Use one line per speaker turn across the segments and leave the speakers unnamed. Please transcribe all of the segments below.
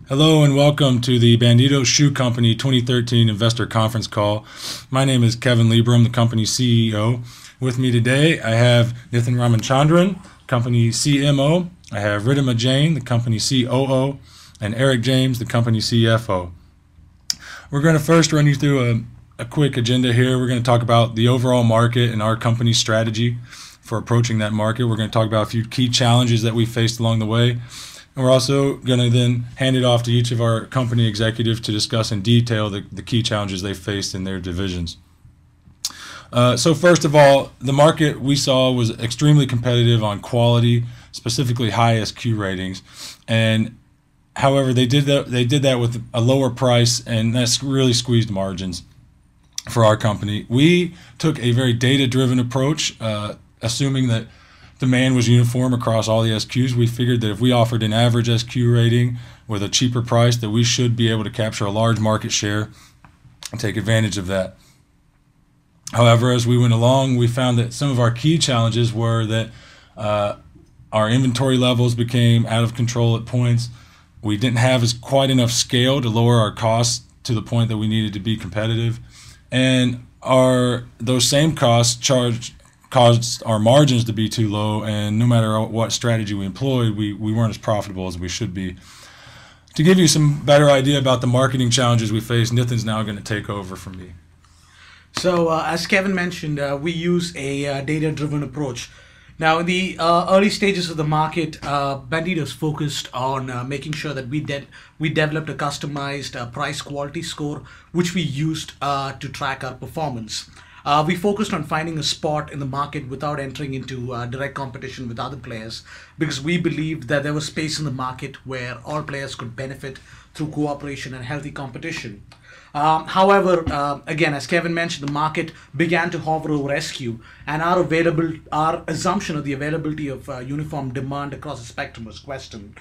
Hello and welcome to the Banditos Shoe Company 2013 Investor Conference Call. My name is Kevin Lieber, I'm the company's CEO. With me today, I have Nitin Ramachandran, company CMO. I have Ridhima Jain, the company COO, and Eric James, the company CFO. We're going to first run you through a quick agenda here. We're going to talk about the overall market and our company's strategy for approaching that market. We're going to talk about a few key challenges that we faced along the way. And we're also going to then hand it off to each of our company executives to discuss in detail the key challenges they faced in their divisions. So first of all, the market we saw was extremely competitive on quality, specifically high SQ ratings. And however, they did that with a lower price, and that's really squeezed margins for our company. We took a very data-driven approach, assuming that demand was uniform across all the SQs. We figured that if we offered an average SQ rating with a cheaper price, that we should be able to capture a large market share and take advantage of that. However, as we went along, we found that some of our key challenges were that our inventory levels became out of control at points. We didn't have quite enough scale to lower our costs to the point that we needed to be competitive. And those same costs caused our margins to be too low, and no matter what strategy we employed, we weren't as profitable as we should be. To give you some better idea about the marketing challenges we faced, Nitin's now going to take over from me.
So as Kevin mentioned, we use a data-driven approach. Now, in the early stages of the market, Banditos focused on making sure that we developed a customized price-quality score, which we used to track our performance. We focused on finding a spot in the market without entering into direct competition with other players, because we believed that there was space in the market where all players could benefit through cooperation and healthy competition. However, again, as Kevin mentioned, the market began to hover over SQ, and our assumption of the availability of uniform demand across the spectrum was questioned.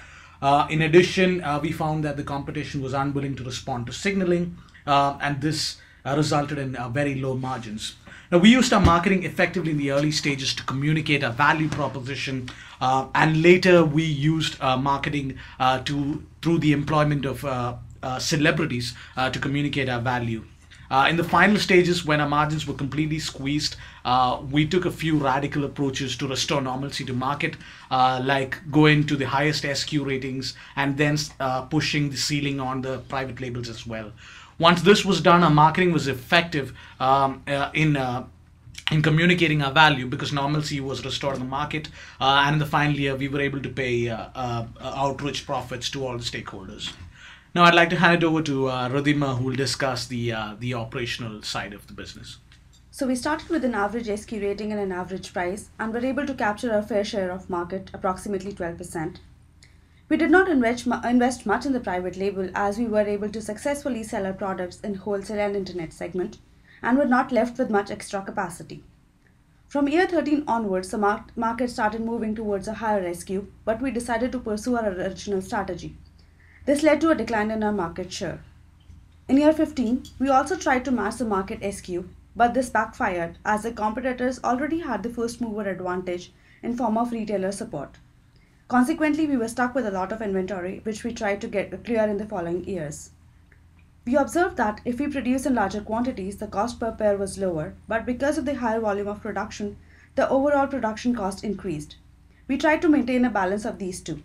In addition, we found that the competition was unwilling to respond to signaling, and this resulted in very low margins. Now, we used our marketing effectively in the early stages to communicate our value proposition, and later we used marketing through the employment of celebrities to communicate our value. In the final stages, when our margins were completely squeezed, we took a few radical approaches to restore normalcy to market, like going to the highest SQ ratings and then pushing the ceiling on the private labels as well. Once this was done, our marketing was effective in communicating our value, because normalcy was restored in the market, and in the final year, we were able to pay out rich profits to all the stakeholders. Now, I'd like to hand it over to Ridhima, who will discuss the operational side of the business.
So we started with an average SQ rating and an average price, and were able to capture our fair share of market, approximately 12%. We did not invest much in the private label, as we were able to successfully sell our products in wholesale and internet segment, and were not left with much extra capacity. From year 13 onwards, the market started moving towards a higher SQ, but we decided to pursue our original strategy. This led to a decline in our market share. In year 15, we also tried to match the market SQ, but this backfired, as the competitors already had the first mover advantage in form of retailer support. Consequently, we were stuck with a lot of inventory, which we tried to get clear in the following years. We observed that if we produced in larger quantities, the cost per pair was lower, but because of the higher volume of production, the overall production cost increased. We tried to maintain a balance of these two.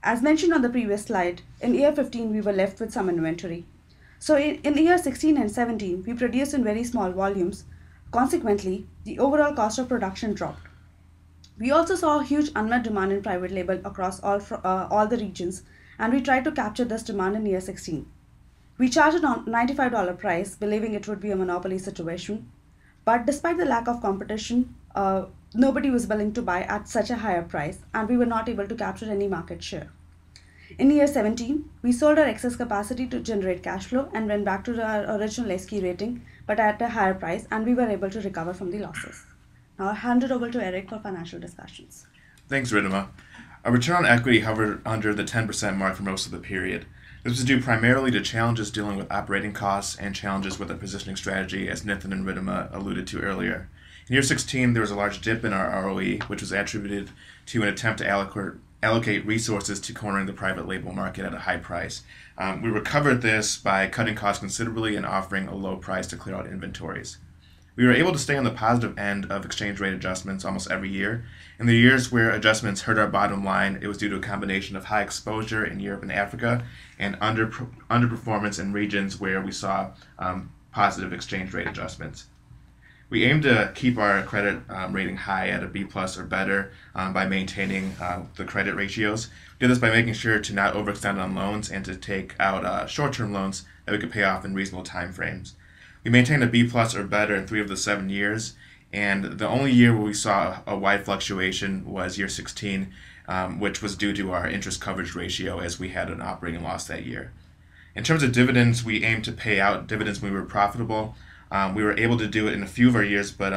As mentioned on the previous slide, in year 15, we were left with some inventory. So in year 16 and 17, we produced in very small volumes. Consequently, the overall cost of production dropped. We also saw a huge unmet demand in private label across all the regions, and we tried to capture this demand in year 16. We charged a $95 price, believing it would be a monopoly situation. But despite the lack of competition, nobody was willing to buy at such a higher price, and we were not able to capture any market share. In year 17, we sold our excess capacity to generate cash flow and went back to our original SQ rating, but at a higher price, and we were able to recover from the losses. Now I'll hand it over to Eric for financial discussions.
Thanks, Ridhima. Our return on equity hovered under the 10% mark for most of the period. This was due primarily to challenges dealing with operating costs and challenges with our positioning strategy, as Nitin and Ridhima alluded to earlier. In year 16, there was a large dip in our ROE, which was attributed to an attempt to allocate resources to cornering the private label market at a high price. We recovered this by cutting costs considerably and offering a low price to clear out inventories. We were able to stay on the positive end of exchange rate adjustments almost every year. In the years where adjustments hurt our bottom line, it was due to a combination of high exposure in Europe and Africa and underperformance in regions where we saw positive exchange rate adjustments. We aim to keep our credit rating high at a B+ or better by maintaining the credit ratios. We do this by making sure to not overextend on loans and to take out short-term loans that we could pay off in reasonable time frames. We maintained a B+ or better in 3 of the 7 years, and the only year where we saw a wide fluctuation was year 16, which was due to our interest coverage ratio as we had an operating loss that year. In terms of dividends, we aimed to pay out dividends when we were profitable. We were able to do it in a few of our years, but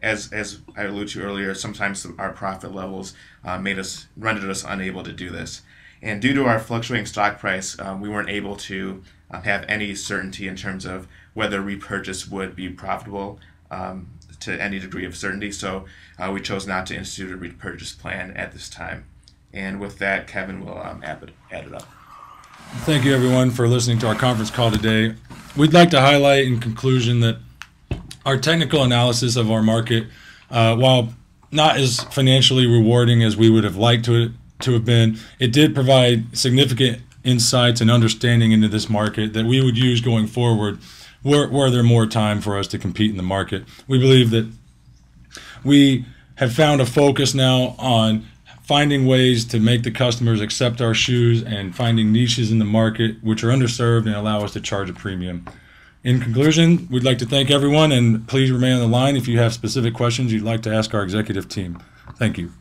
as I alluded to earlier, sometimes our profit levels rendered us unable to do this. And due to our fluctuating stock price, we weren't able to have any certainty in terms of whether repurchase would be profitable to any degree of certainty. So we chose not to institute a repurchase plan at this time. And with that, Kevin will add it up.
Thank you, everyone, for listening to our conference call today. We'd like to highlight in conclusion that our technical analysis of our market, while not as financially rewarding as we would have liked to have been, it did provide significant insights and understanding into this market that we would use going forward were there more time for us to compete in the market. We believe that we have found a focus now on finding ways to make the customers accept our shoes and finding niches in the market which are underserved and allow us to charge a premium. In conclusion, we'd like to thank everyone, and please remain on the line if you have specific questions you'd like to ask our executive team. Thank you.